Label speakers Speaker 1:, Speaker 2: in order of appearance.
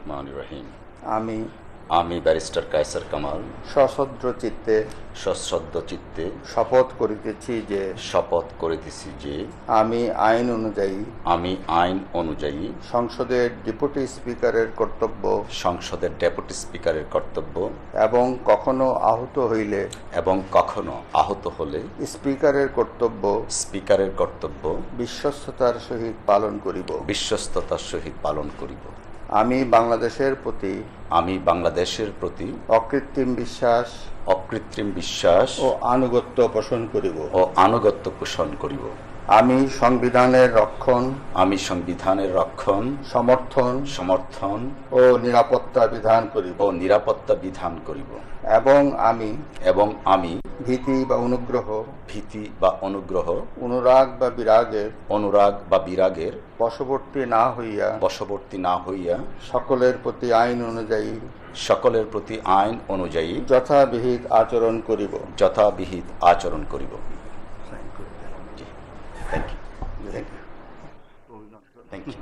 Speaker 1: রহমানির রহিম।
Speaker 2: আমি
Speaker 1: আমি ব্যারিস্টার কায়সার কামাল
Speaker 2: সশ্রদ্ধ চিত্তে
Speaker 1: সশ্রদ্ধ চিত্তে
Speaker 2: শপথ করিতেছি যে আমি আইন অনুযায়ী সংসদের ডেপুটি স্পিকারের কর্তব্য এবং কখনো আহত হলে স্পিকারের কর্তব্য বিশ্বস্ততার সহিত পালন করিব। আমি বাংলাদেশের প্রতি অকৃত্রিম বিশ্বাস ও আনুগত্য পোষণ করিব। আমি সংবিধানের রক্ষণ সমর্থন ও নিরাপত্তা বিধান করিব এবং আমি ভীতি বা অনুগ্রহ অনুরাগ বা বিরাগের বশবর্তী না হইয়া সকলের প্রতি আইন অনুযায়ী যথাবিহিত আচরণ করিব। Thank you.